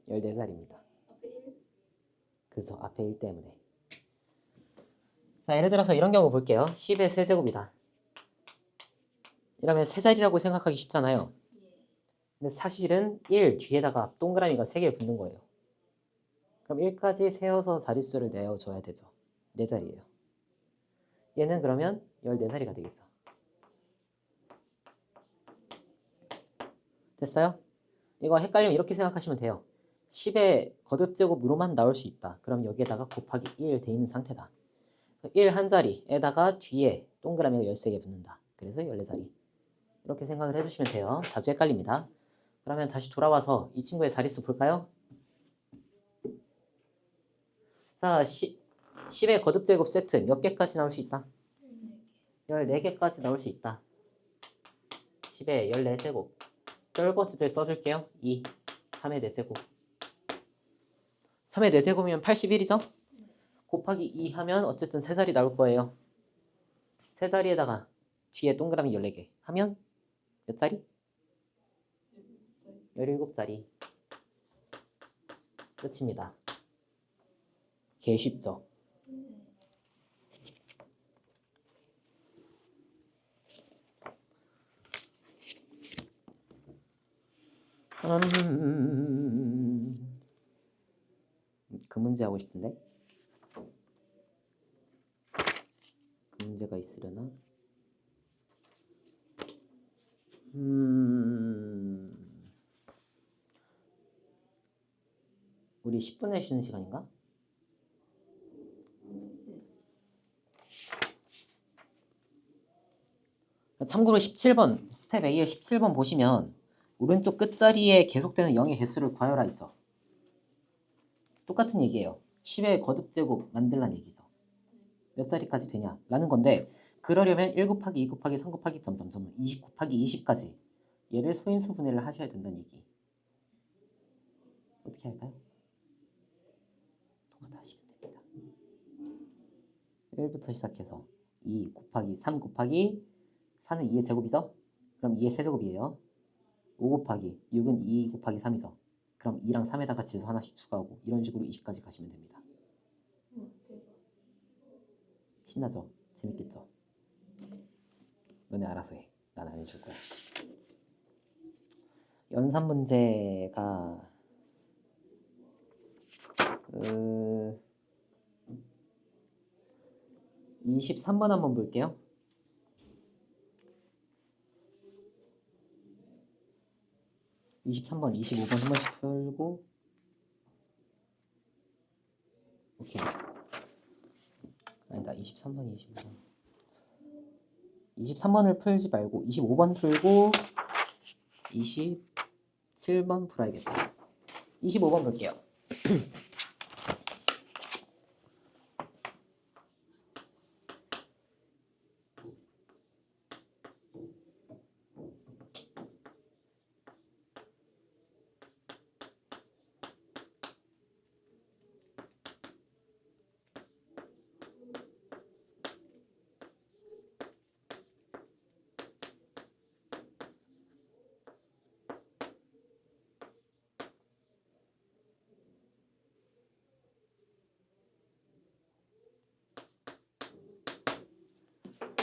14살입니다. 앞에 1? 그죠. 앞에 1 때문에. 자, 예를 들어서 이런 경우 볼게요. 10의 세제곱이다. 이러면 세자리라고 생각하기 쉽잖아요. 근데 사실은 1 뒤에다가 동그라미가 3개 붙는 거예요. 그럼 1까지 세어서 자릿수를 내어줘야 되죠. 4자리예요. 얘는 그러면 14자리가 되겠죠. 됐어요? 이거 헷갈리면 이렇게 생각하시면 돼요. 10의 거듭제곱으로만 나올 수 있다. 그럼 여기에다가 곱하기 1 돼 있는 상태다. 1 한 자리에다가 뒤에 동그라미가 13개 붙는다. 그래서 14자리. 이렇게 생각을 해주시면 돼요. 자주 헷갈립니다. 그러면 다시 돌아와서 이 친구의 자릿수 볼까요? 자, 10의 거듭제곱 세트 몇 개까지 나올 수 있다? 14개까지 나올 수 있다. 10의 14제곱. 떨거지들 써줄게요. 2, 3의 4제곱. 3의 4제곱이면 81이죠? 곱하기 2 하면 어쨌든 3자리 나올 거예요. 3자리에다가 뒤에 동그라미 14개 하면 몇 자리? 17자리. 끝입니다. 개 쉽죠? 그 문제 하고 싶은데 그 문제가 있으려나? 우리 10분에 쉬는 시간인가? 참고로 17번 스텝 A의 17번 보시면 오른쪽 끝자리에 계속되는 0의 개수를 구하여라 있죠. 똑같은 얘기예요. 10의 거듭제곱 만들란 얘기죠. 몇 자리까지 되냐 라는 건데 그러려면 1 곱하기 2 곱하기 3 곱하기 점점점 20 곱하기 20까지 얘를 소인수 분해를 하셔야 된다는 얘기. 어떻게 할까요? 똑같아 하시면 됩니다. 1부터 시작해서 2 곱하기 3 곱하기 4는 2의 제곱이죠? 그럼 2의 세제곱이에요. 5 곱하기 6은 2 곱하기 3이죠. 그럼 2랑 3에다가 지수 하나씩 추가하고 이런 식으로 20까지 가시면 됩니다. 신나죠? 재밌겠죠? 너네 알아서 해. 난 안 해줄 거야. 연산 문제가 23번 한번 볼게요. (23번) 25번 한 번씩 풀고 오케이. 아니다 23번 25번 23번을 풀지 말고 25번 풀고 27번 풀어야겠다. 25번 볼게요.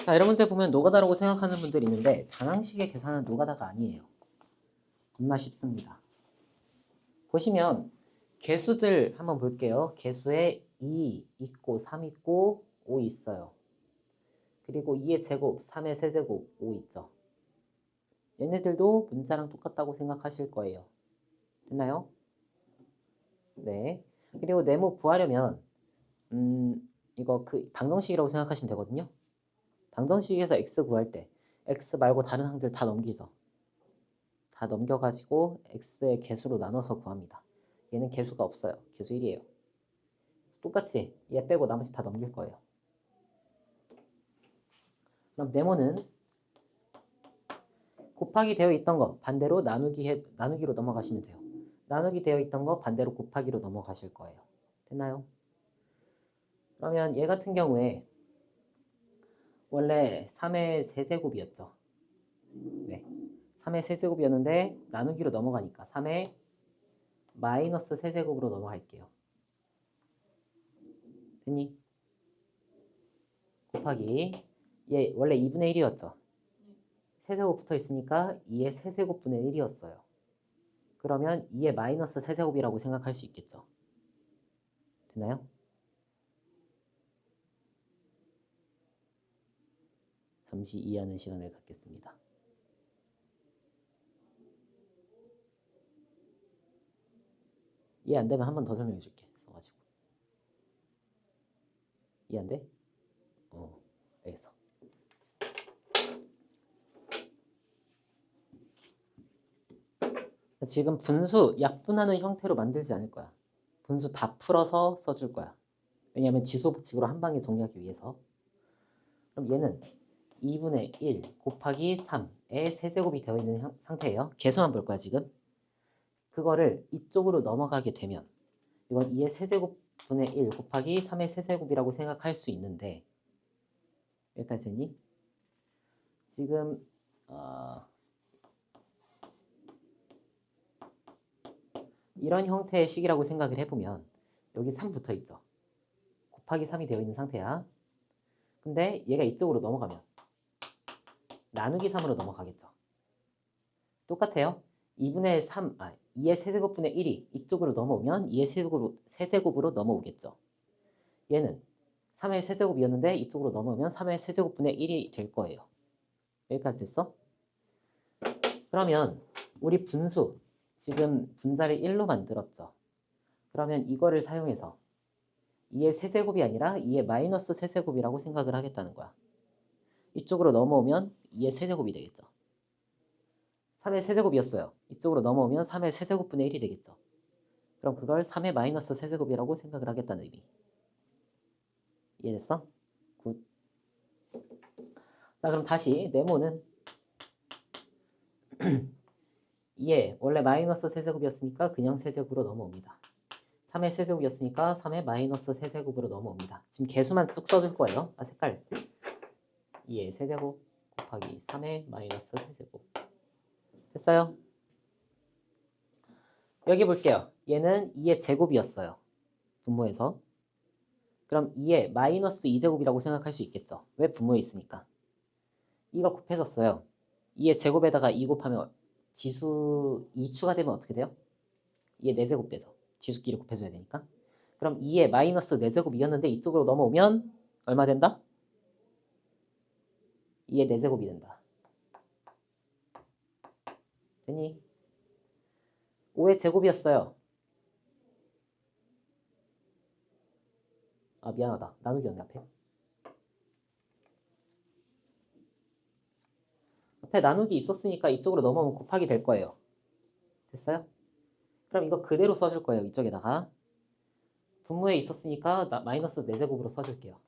자, 이런 문제 보면 노가다라고 생각하는 분들이 있는데 단항식의 계산은 노가다가 아니에요. 겁나 쉽습니다. 보시면 개수들 한번 볼게요. 개수에 2 있고 3 있고 5 있어요. 그리고 2의 제곱, 3의 세제곱, 5 있죠. 얘네들도 문자랑 똑같다고 생각하실 거예요. 됐나요? 네. 그리고 네모 구하려면 이거 그 방정식이라고 생각하시면 되거든요. 방정식에서 x 구할 때 x 말고 다른 항들 다 넘기죠. 다 넘겨가지고 x의 개수로 나눠서 구합니다. 얘는 개수가 없어요. 개수 1이에요. 똑같이 얘 빼고 나머지 다 넘길 거예요. 그럼 네모는 곱하기 되어 있던 거 반대로 나누기로 넘어가시면 돼요. 나누기 되어 있던 거 반대로 곱하기로 넘어가실 거예요. 됐나요? 그러면 얘 같은 경우에 원래 3의 세제곱이었죠. 네. 3의 세제곱이었는데 나누기로 넘어가니까 3의 마이너스 세제곱으로 넘어갈게요. 됐니? 곱하기 얘 원래 2분의 1이었죠. 세제곱 붙어 있으니까 2의 세제곱분의 1이었어요. 그러면 2의 마이너스 세제곱이라고 생각할 수 있겠죠. 됐나요? 잠시 이해하는 시간을 갖겠습니다. 이해 안 되면 한 번 더 설명해 줄게. 써가지고. 이해 안 돼? 알겠어. 지금 분수 약분하는 형태로 만들지 않을 거야. 분수 다 풀어서 써줄 거야. 왜냐하면 지수 법칙으로 한 방에 정리하기 위해서. 그럼 얘는 2분의 1 곱하기 3의 세제곱이 되어 있는 상태예요. 개수만 볼 거야 지금. 그거를 이쪽으로 넘어가게 되면 이건 2의 세제곱분의 1 곱하기 3의 세제곱이라고 생각할 수 있는데 여기까지 했니? 지금 이런 형태의 식이라고 생각을 해보면 여기 3 붙어 있죠. 곱하기 3이 되어 있는 상태야. 근데 얘가 이쪽으로 넘어가면 나누기 3으로 넘어가겠죠. 똑같아요. 2분의 3, 2의 세제곱분의 1이 이쪽으로 넘어오면 2의 세제곱으로 넘어오겠죠. 얘는 3의 세제곱이었는데 이쪽으로 넘어오면 3의 세제곱분의 1이 될 거예요. 여기까지 됐어? 그러면 우리 분수 지금 분자를 1로 만들었죠. 그러면 이거를 사용해서 2의 세제곱이 아니라 2의 마이너스 세제곱이라고 생각을 하겠다는 거야. 이쪽으로 넘어오면 2의 세제곱이 되겠죠. 3의 세제곱이었어요. 이쪽으로 넘어오면 3의 세제곱분의 1이 되겠죠. 그럼 그걸 3의 마이너스 세제곱이라고 생각을 하겠다는 의미. 이해됐어? 굿. 자, 그럼 다시 네모는 2의 원래 마이너스 세제곱이었으니까 그냥 세제곱으로 넘어옵니다. 3의 세제곱이었으니까 3의 마이너스 세제곱으로 넘어옵니다. 지금 개수만 쭉 써줄 거예요. 색깔. 2의 세제곱 곱하기 3의 마이너스 세제곱. 됐어요? 여기 볼게요. 얘는 2의 제곱이었어요. 분모에서. 그럼 2의 마이너스 2제곱이라고 생각할 수 있겠죠. 왜 분모에 있으니까. 2가 곱해졌어요. 2의 제곱에다가 2 곱하면 지수 2 추가되면 어떻게 돼요? 2의 4제곱 돼서 지수끼리 곱해줘야 되니까. 그럼 2의 마이너스 4제곱이었는데 이쪽으로 넘어오면 얼마 된다? 2의 4제곱이 된다. 됐니? 5의 제곱이었어요. 미안하다. 나누기였네 앞에. 앞에 나누기 있었으니까 이쪽으로 넘어오면 곱하기 될 거예요. 됐어요? 그럼 이거 그대로 써줄 거예요. 이쪽에다가. 분모에 있었으니까 마이너스 4제곱으로 써줄게요.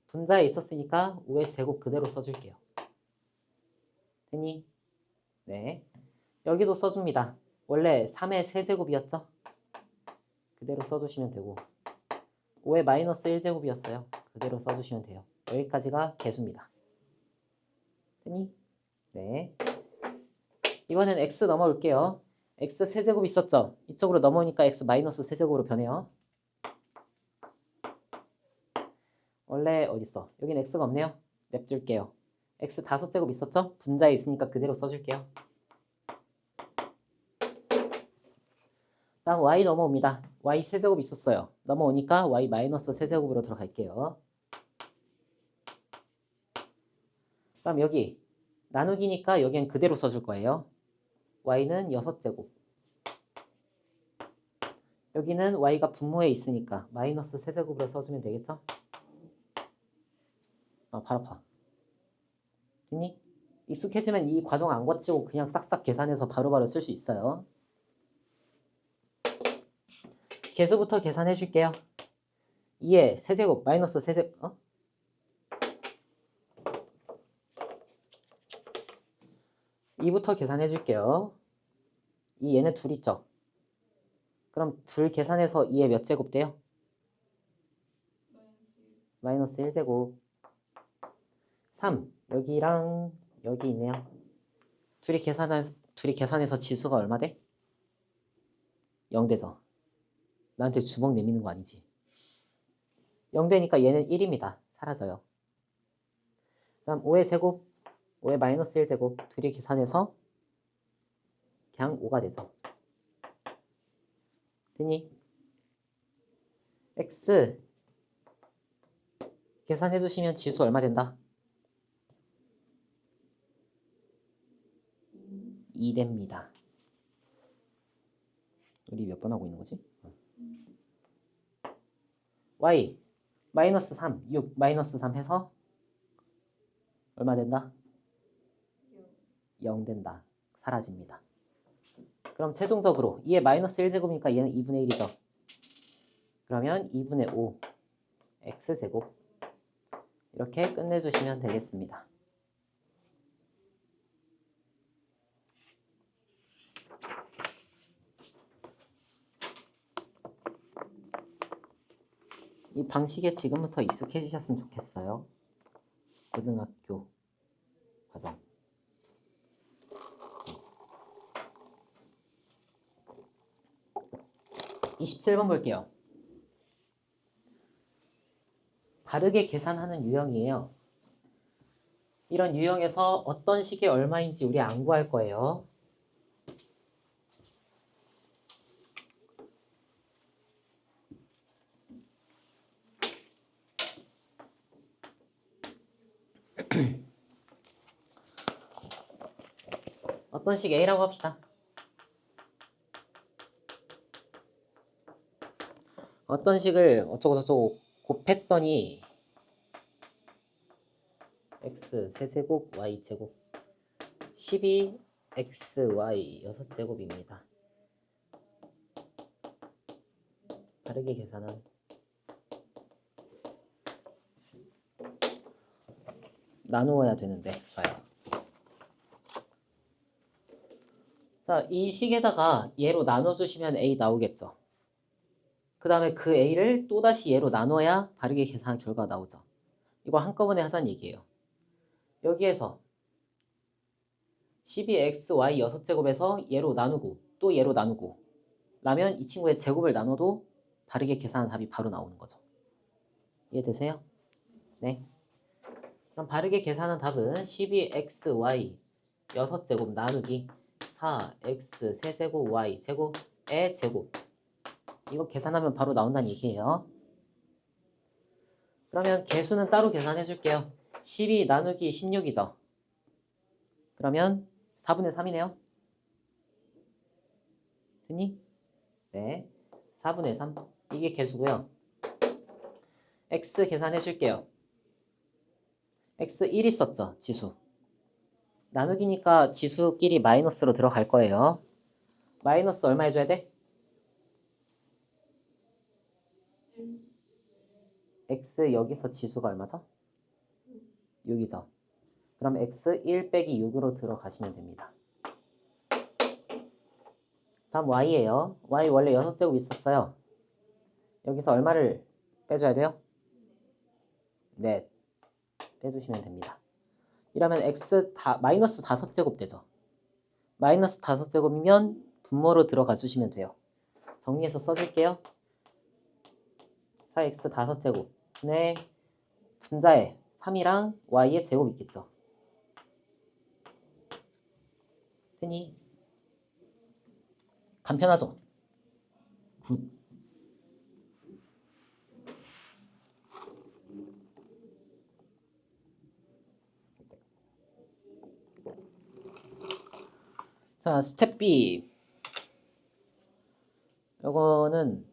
분자에 있었으니까 5의 제곱 그대로 써줄게요. 됐니? 네. 여기도 써줍니다. 원래 3의 세제곱이었죠? 그대로 써주시면 되고 5의 마이너스 1제곱이었어요. 그대로 써주시면 돼요. 여기까지가 개수입니다. 됐니? 네. 이번엔 x 넘어올게요. x 세제곱 있었죠? 이쪽으로 넘어오니까 x 마이너스 세제곱으로 변해요. 원래 어딨어? 여긴 x가 없네요. 냅둘게요. x 5제곱 있었죠? 분자에 있으니까 그대로 써줄게요. 다음 y 넘어옵니다. y 세제곱 있었어요. 넘어오니까 y 마이너스 세제곱으로 들어갈게요. 그럼 여기 나누기니까 여기는 그대로 써줄 거예요. y는 6제곱. 여기는 y가 분모에 있으니까 마이너스 세제곱으로 써주면 되겠죠? 발 아파. 됐니? 익숙해지면 이 과정 안 거치고 그냥 싹싹 계산해서 바로바로 쓸 수 있어요. 계수부터 계산해 줄게요. 2의 세제곱 마이너스 세제곱 2부터 계산해 줄게요. 2 얘네 둘 있죠? 그럼 둘 계산해서 2의 몇 제곱 돼요? 마이너스 1제곱. 3 여기랑 여기 있네요. 둘이 계산해서 지수가 얼마 돼? 0 되죠? 나한테 주먹 내미는 거 아니지? 0 되니까 얘는 1입니다. 사라져요. 그럼 5의 제곱, 5의 마이너스 1제곱 둘이 계산해서 그냥 5가 되죠. 됐니? x 계산해 주시면 지수 얼마 된다? 2 됩니다. 우리 몇 번 하고 있는 거지? y 마이너스 3, 6 마이너스 3 해서 얼마 된다? 0 된다. 사라집니다. 그럼 최종적으로 2의 마이너스 1제곱이니까 얘는 2분의 1이죠. 그러면 2분의 5 x제곱 이렇게 끝내주시면 되겠습니다. 이 방식에 지금부터 익숙해지셨으면 좋겠어요. 고등학교 과정. 27번 볼게요. 바르게 계산하는 유형이에요. 이런 유형에서 어떤 식이 얼마인지 우리 안 구할 거예요. 어떤 식 A라고 합시다. 어떤 식을 어쩌고저쩌고 곱했더니 x 세제곱 y 제곱 12xy 6제곱입니다. 바르게 계산한 나누어야 되는데 좋아요. 자, 이 식에다가 얘로 나눠주시면 A 나오겠죠. 그 다음에 그 A를 또다시 얘로 나눠야 바르게 계산한 결과가 나오죠. 이거 한꺼번에 하자는 얘기예요. 여기에서 12xy 6제곱에서 얘로 나누고 또 얘로 나누고 라면 이 친구의 제곱을 나눠도 바르게 계산한 답이 바로 나오는 거죠. 이해되세요? 네. 그럼 바르게 계산한 답은 12xy 6제곱 나누기 4x 세제곱 y 제곱의 제곱. 이거 계산하면 바로 나온다는 얘기예요. 그러면 개수는 따로 계산해 줄게요. 12 나누기 16이죠. 그러면 4분의 3이네요. 됐니? 네. 4분의 3. 이게 개수고요. x 계산해 줄게요. x 1 있었죠, 지수. 나누기니까 지수끼리 마이너스로 들어갈 거예요. 마이너스 얼마 해줘야 돼? x 여기서 지수가 얼마죠? 6이죠. 그럼 x 1 빼기 6으로 들어가시면 됩니다. 다음 y예요. y 원래 6제곱 있었어요. 여기서 얼마를 빼줘야 돼요? 네, 빼주시면 됩니다. 이러면 x 마이너스 5제곱 되죠. 마이너스 5제곱이면 분모로 들어가 주시면 돼요. 정리해서 써줄게요. 4x 5제곱 네, 분자에 3이랑 y의 제곱 있겠죠. 됐니? 간편하죠? 굿. 자, 스텝 B. 이거는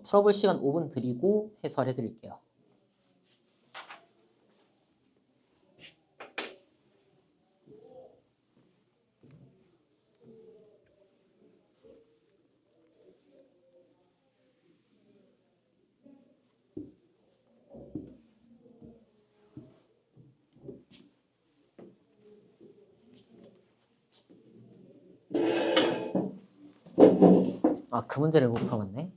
풀어볼 시간 5분 드리고 해설해 드릴게요. 아, 그 문제를 못 풀어봤네.